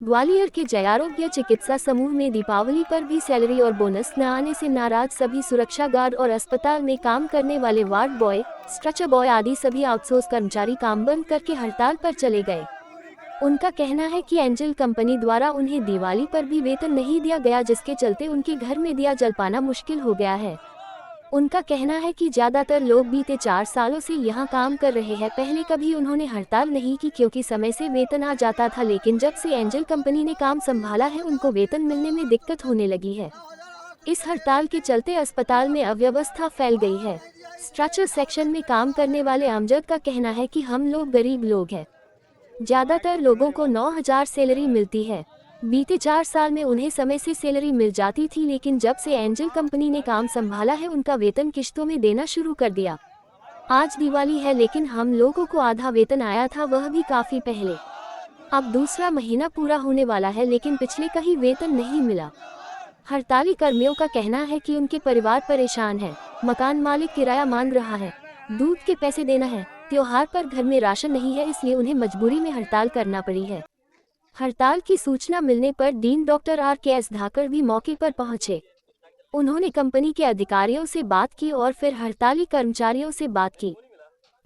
ग्वालियर के जयारोग्य चिकित्सा समूह में दीपावली पर भी सैलरी और बोनस न आने से नाराज सभी सुरक्षा गार्ड और अस्पताल में काम करने वाले वार्ड बॉय, स्ट्रेचर बॉय आदि सभी आउटसोर्स कर्मचारी काम बंद करके हड़ताल पर चले गए। उनका कहना है कि एंजल कंपनी द्वारा उन्हें दिवाली पर भी वेतन नहीं दिया गया, जिसके चलते उनके घर में दिया जल पाना मुश्किल हो गया है। उनका कहना है कि ज्यादातर लोग बीते 4 सालों से यहाँ काम कर रहे हैं। पहले कभी उन्होंने हड़ताल नहीं की क्योंकि समय से वेतन आ जाता था, लेकिन जब से एंजल कंपनी ने काम संभाला है उनको वेतन मिलने में दिक्कत होने लगी है। इस हड़ताल के चलते अस्पताल में अव्यवस्था फैल गई है। स्ट्रेचर सेक्शन में काम करने वाले अमजद का कहना है कि हम लोग गरीब लोग हैं, ज्यादातर लोगों को 9,000 सैलरी मिलती है। बीते 4 साल में उन्हें समय से सैलरी मिल जाती थी, लेकिन जब से एंजल कंपनी ने काम संभाला है उनका वेतन किश्तों में देना शुरू कर दिया। आज दिवाली है लेकिन हम लोगों को आधा वेतन आया था, वह भी काफी पहले। अब दूसरा महीना पूरा होने वाला है लेकिन पिछले का ही वेतन नहीं मिला। हड़ताली कर्मियों का कहना है कि उनके परिवार परेशान है, मकान मालिक किराया मांग रहा है, दूध के पैसे देना है, त्योहार पर घर में राशन नहीं है, इसलिए उन्हें मजबूरी में हड़ताल करना पड़ी है। हड़ताल की सूचना मिलने पर डीन डॉक्टर RKS धाकड़ भी मौके पर पहुंचे। उन्होंने कंपनी के अधिकारियों से बात की और फिर हड़ताली कर्मचारियों से बात की।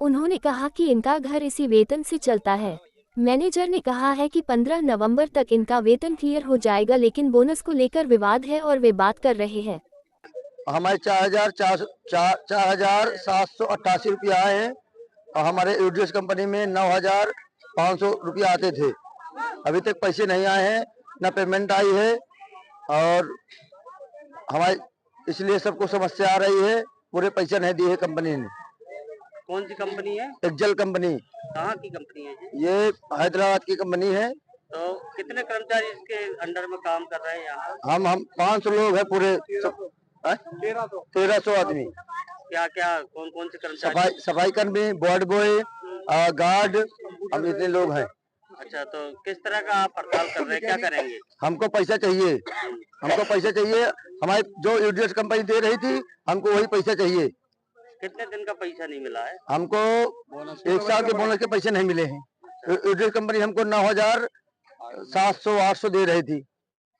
उन्होंने कहा कि इनका घर इसी वेतन से चलता है। मैनेजर ने कहा है कि 15 नवंबर तक इनका वेतन क्लियर हो जाएगा, लेकिन बोनस को लेकर विवाद है और वे बात कर रहे हैं। हमारे 4,788 रुपया आए हैं और हमारे यूडीएस कंपनी में 9,500 रुपया आते थे। अभी तक पैसे नहीं आए हैं, न पेमेंट आई है और हमारे इसलिए सबको समस्या आ रही है। पूरे पैसे नहीं दिए है कंपनी ने। कौन सी कंपनी है? Axle company. कहाँ की कंपनी है ये हैदराबाद की कंपनी है। तो कितने कर्मचारी इसके अंडर में काम कर रहे हैं यहाँ? हम 500 लोग हैं पूरे। 1300 आदमी। क्या क्या कौन कौन से कर्मचारी? सफाई कर्मी, वार्ड बॉय, गार्ड, हम इतने लोग हैं। अच्छा, तो किस तरह का आप हड़ताल कर रहे हैं, क्या करेंगे? हमको पैसा चाहिए, हमको पैसा चाहिए। हमारे जो यूडीएस कंपनी दे रही थी हमको वही पैसा चाहिए। कितने दिन का पैसा नहीं मिला है? हमको 1 साल के बोनस के पैसे नहीं मिले हैं। यूडीएस कंपनी हमको 9,700-800 दे रही थी।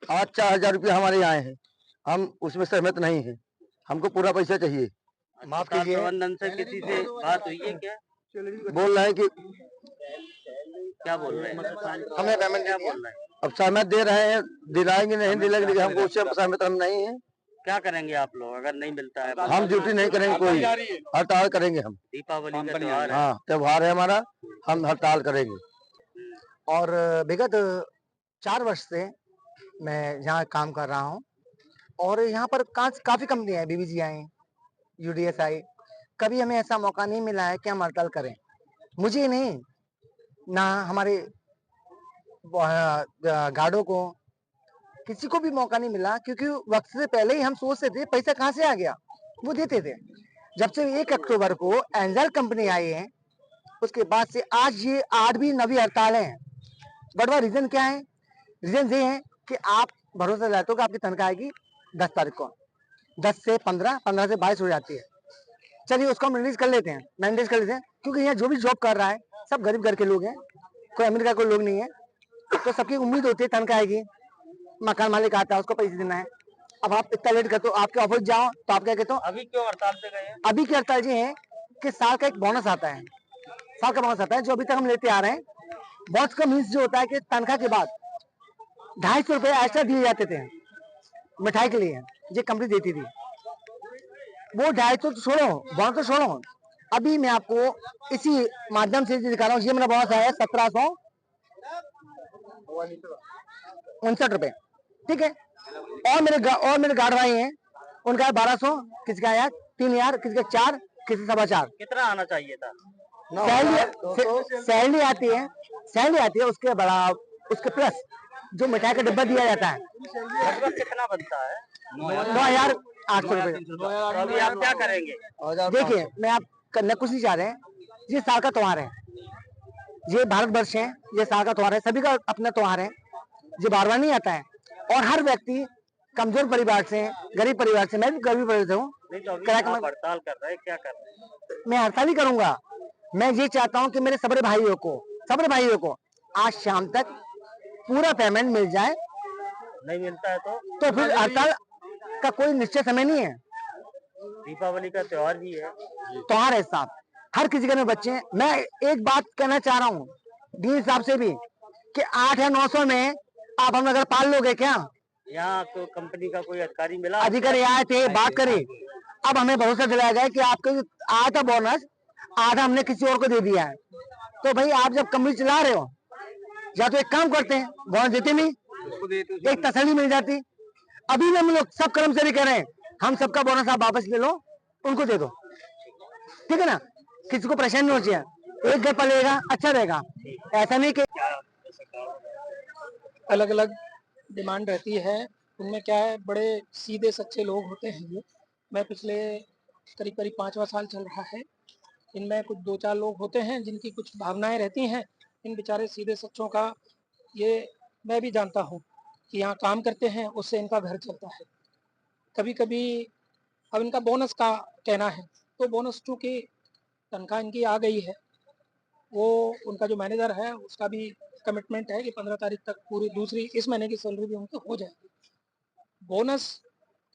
आज 4,000 रुपया हमारे यहाँ है। हम उसमें सहमत नहीं है, हमको पूरा पैसा चाहिए। माफ कीजिए। प्रबंधन से किसी से बात हुई है क्या? बोल रहे हैं कि क्या बोल रहे हैं? हमें पेमेंट क्या बोल रहे हैं? अब सहमत दे रहे हैं, दिलाएंगे नहीं दिलाएंगे, लेकिन हमको उससे सहमत हम नहीं है। क्या करेंगे आप लोग अगर नहीं मिलता है? हम ड्यूटी नहीं करेंगे, कोई हड़ताल करेंगे हम। दीपावली का त्योहार है। हाँ, त्योहार है हमारा, हम हड़ताल करेंगे। और विगत 4 वर्ष से मैं यहाँ काम कर रहा हूँ और यहाँ पर काफी कंपनियां हैं, BBGI, UDS आई। कभी हमें ऐसा मौका नहीं मिला है कि हम हड़ताल करें। मुझे नहीं, ना हमारे गार्डों को, किसी को भी मौका नहीं मिला, क्योंकि वक्त से पहले ही हम सोचते थे पैसा कहाँ से आ गया, वो देते थे। जब से 1 अक्टूबर को एंजल कंपनी आई है उसके बाद से आज ये 8वीं 9वीं हड़ताल है। बड़ा रीजन क्या है? रीजन ये है कि आप भरोसा दिलाते हो कि आपकी तनख्वाह आएगी 10 तारीख को, 10 से 15, 15 से 22 हो जाती है। चलिए उसको हम रिलीज कर लेते हैं, मैनेज कर लेते हैं, क्योंकि यहाँ जो भी जॉब कर रहा है सब गरीब घर के लोग हैं, कोई अमीर का कोई लोग नहीं है। तो सबकी उम्मीद होती है तनख्वाह आएगी, मकान मालिक आता है उसको पैसे देना है। अब आप इतना लेट करते हो, आपके ऑफिस जाओ तो आप क्या कहते हो? अभी क्यों हड़ताल पे गए हैं? अभी की हड़ताल ये है कि साल का एक बोनस आता है, साल का बोनस आता है जो अभी तक हम लेते आ रहे हैं। बोनस का मीन्स जो होता है कि तनख्वाह के बाद 250 रुपए एक्स्ट्रा दिए जाते थे मिठाई के लिए, ये कंपनी देती थी। वो 250 तो छोड़ो, बोनस तो छोड़ो, अभी मैं आपको इसी माध्यम से दिखा रहा हूँ। ये मेरा बोनस आया है 1759 रुपए, ठीक है। और मेरे गार्ड भाई हैं, उनका है 1200, किसी का आया 3,000, किसी का 4, किसी 4.25। कितना आना चाहिए था? सैलरी आती है उसके बड़ा, उसके प्लस जो मिठाई का डिब्बा दिया जाता है। लगभग कितना बनता है? 9,800 रुपए। तो अभी आप क्या करेंगे? देखिए, मैं आप करना कुछ नहीं चाह रहे हैं। ये साल का त्योहार है, ये भारतवर्ष है, ये साल का त्योहार है, सभी का अपना त्योहार है, ये बार बार नहीं आता है। और हर व्यक्ति कमजोर परिवार से, गरीब परिवार से, मैं भी गरीब परिवार से हूँ। हड़ताल कर रहे हैं, क्या कर रहे हैं? मैं हड़ताल ही करूंगा। मैं ये चाहता हूँ कि मेरे सब्र भाइयों को आज शाम तक पूरा पेमेंट मिल जाए, नहीं मिलता है तो फिर हड़ताल का कोई निश्चित समय नहीं है। दीपावली का त्योहार भी है। त्योहार है साहब, हर किसी के में बच्चे हैं। मैं एक बात कहना चाह रहा हूँ डी साहब से भी कि 8 या 900 में आप हम अगर पाल लोगे क्या? यहाँ तो कंपनी का कोई अधिकारी मिला? अधिकारी आए थे, बात करी, अब हमें भरोसा दिलाया गया कि आपको आया था बोनस, आधा हमने किसी और को दे दिया है। तो भाई आप जब कंपनी चला रहे हो, या तो एक काम करते हैं, बोनस देते नहीं, एक तसल्ली मिल जाती। अभी भी हम लोग सब कर्मचारी कह रहे हैं हम सबका बोनस आप वापस ले लो, उनको दे दो, ठीक है ना? किसी को परेशानी नहीं होनी चाहिए, एक घर पलेगा अच्छा रहेगा, ऐसा नहीं कि अलग अलग डिमांड रहती है। उनमें क्या है, बड़े सीधे सच्चे लोग होते हैं ये। मैं पिछले करीब करीब 5वां साल चल रहा है। इनमें कुछ 2-4 लोग होते हैं जिनकी कुछ भावनाएं रहती हैं। इन बेचारे सीधे सच्चों का ये मैं भी जानता हूँ कि यहाँ काम करते हैं, उससे इनका घर चलता है। कभी कभी अब इनका बोनस का कहना है, तो बोनस चूँकि तनख्वाह इनकी आ गई है, वो उनका जो मैनेजर है उसका भी कमिटमेंट है कि 15 तारीख तक पूरी दूसरी इस महीने की सैलरी भी उनको हो जाएगी। बोनस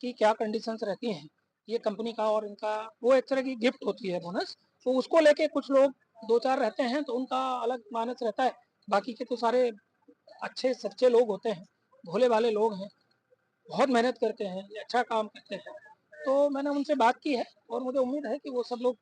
की क्या कंडीशंस रहती हैं, ये कंपनी का और इनका वो एक तरह की गिफ्ट होती है बोनस, तो उसको लेके कुछ लोग 2-4 रहते हैं तो उनका अलग मानस रहता है। बाकी के तो सारे अच्छे सच्चे लोग होते हैं, भोले भाले लोग हैं, बहुत मेहनत करते हैं, अच्छा काम करते हैं। तो मैंने उनसे बात की है और मुझे उम्मीद है कि वो सब लोग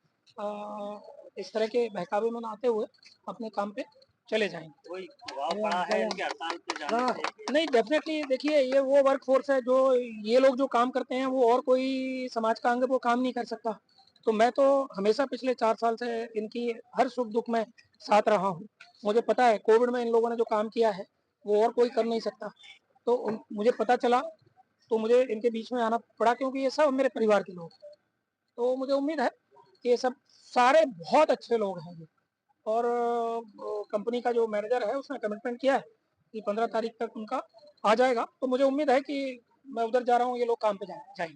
इस तरह के बहकावे में ना आते हुए अपने काम पे चले जाएंगे। कोई दबाव पड़ा है इनके हड़ताल पे जाने से? नहीं, डेफिनेटली देखिए, ये वो वर्क फोर्स है जो ये लोग जो काम करते हैं, वो और कोई समाज का अंग वो काम नहीं कर सकता। तो मैं तो हमेशा पिछले 4 साल से इनकी हर सुख दुख में साथ रहा हूँ। मुझे पता है कोविड में इन लोगों ने जो काम किया है वो और कोई कर नहीं सकता। तो मुझे पता चला तो मुझे इनके बीच में आना पड़ा, क्योंकि ये सब मेरे परिवार के लोग हैं। तो मुझे उम्मीद है कि ये सब सारे बहुत अच्छे लोग हैं ये। और कंपनी का जो मैनेजर है उसने कमिटमेंट किया है कि 15 तारीख तक उनका आ जाएगा। तो मुझे उम्मीद है कि मैं उधर जा रहा हूँ, ये लोग काम पे जाएंगे।